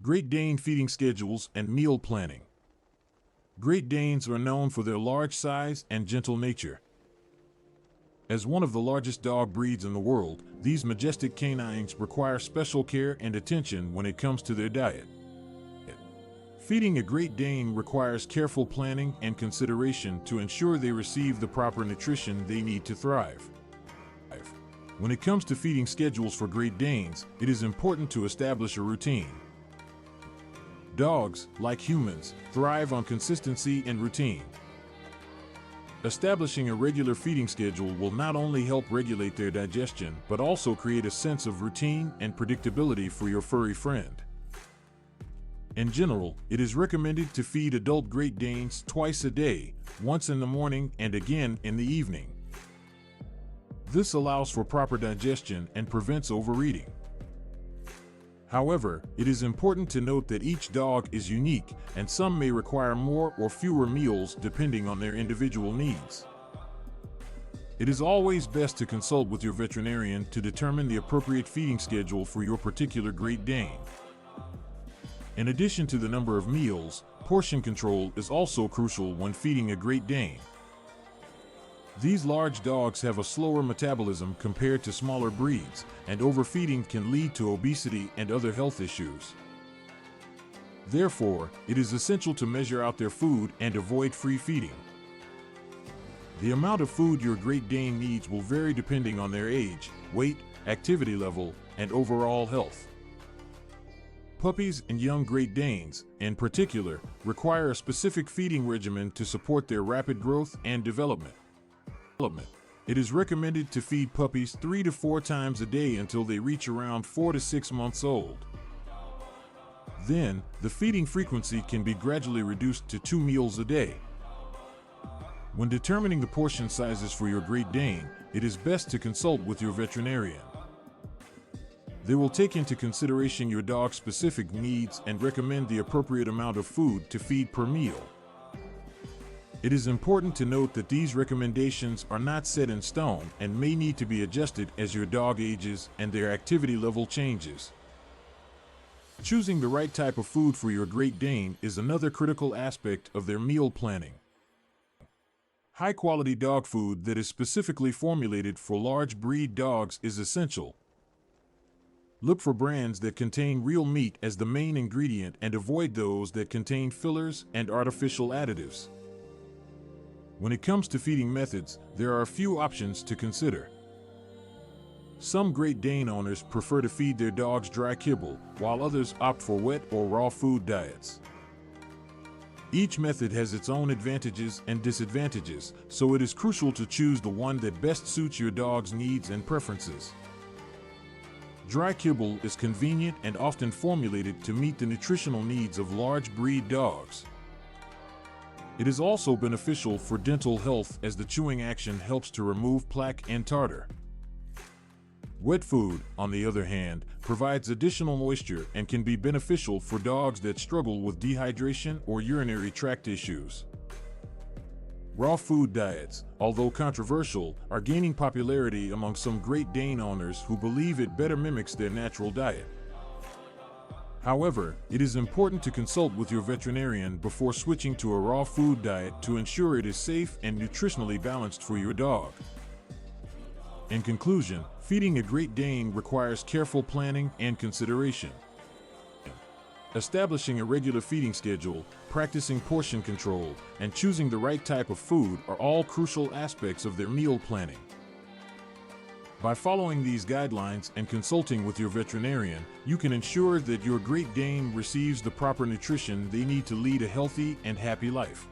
Great Dane feeding schedules and meal planning. Great Danes are known for their large size and gentle nature. As one of the largest dog breeds in the world, these majestic canines require special care and attention when it comes to their diet. Feeding a Great Dane requires careful planning and consideration to ensure they receive the proper nutrition they need to thrive. When it comes to feeding schedules for Great Danes, it is important to establish a routine. Dogs, like humans, thrive on consistency and routine. Establishing a regular feeding schedule will not only help regulate their digestion, but also create a sense of routine and predictability for your furry friend. In general, it is recommended to feed adult Great Danes twice a day, once in the morning and again in the evening. This allows for proper digestion and prevents overeating. However, it is important to note that each dog is unique, and some may require more or fewer meals depending on their individual needs. It is always best to consult with your veterinarian to determine the appropriate feeding schedule for your particular Great Dane. In addition to the number of meals, portion control is also crucial when feeding a Great Dane. These large dogs have a slower metabolism compared to smaller breeds, and overfeeding can lead to obesity and other health issues. Therefore, it is essential to measure out their food and avoid free feeding. The amount of food your Great Dane needs will vary depending on their age, weight, activity level, and overall health. Puppies and young Great Danes, in particular, require a specific feeding regimen to support their rapid growth and development. It is recommended to feed puppies 3 to 4 times a day until they reach around 4 to 6 months old. Then, the feeding frequency can be gradually reduced to 2 meals a day. When determining the portion sizes for your Great Dane, it is best to consult with your veterinarian. They will take into consideration your dog's specific needs and recommend the appropriate amount of food to feed per meal. It is important to note that these recommendations are not set in stone and may need to be adjusted as your dog ages and their activity level changes. Choosing the right type of food for your Great Dane is another critical aspect of their meal planning. High-quality dog food that is specifically formulated for large breed dogs is essential. Look for brands that contain real meat as the main ingredient and avoid those that contain fillers and artificial additives. When it comes to feeding methods, there are a few options to consider. Some Great Dane owners prefer to feed their dogs dry kibble, while others opt for wet or raw food diets. Each method has its own advantages and disadvantages, so it is crucial to choose the one that best suits your dog's needs and preferences. Dry kibble is convenient and often formulated to meet the nutritional needs of large breed dogs. It is also beneficial for dental health as the chewing action helps to remove plaque and tartar. Wet food, on the other hand, provides additional moisture and can be beneficial for dogs that struggle with dehydration or urinary tract issues. Raw food diets, although controversial, are gaining popularity among some Great Dane owners who believe it better mimics their natural diet. However, it is important to consult with your veterinarian before switching to a raw food diet to ensure it is safe and nutritionally balanced for your dog. In conclusion, feeding a Great Dane requires careful planning and consideration. Establishing a regular feeding schedule, practicing portion control, and choosing the right type of food are all crucial aspects of their meal planning. By following these guidelines and consulting with your veterinarian, you can ensure that your Great Dane receives the proper nutrition they need to lead a healthy and happy life.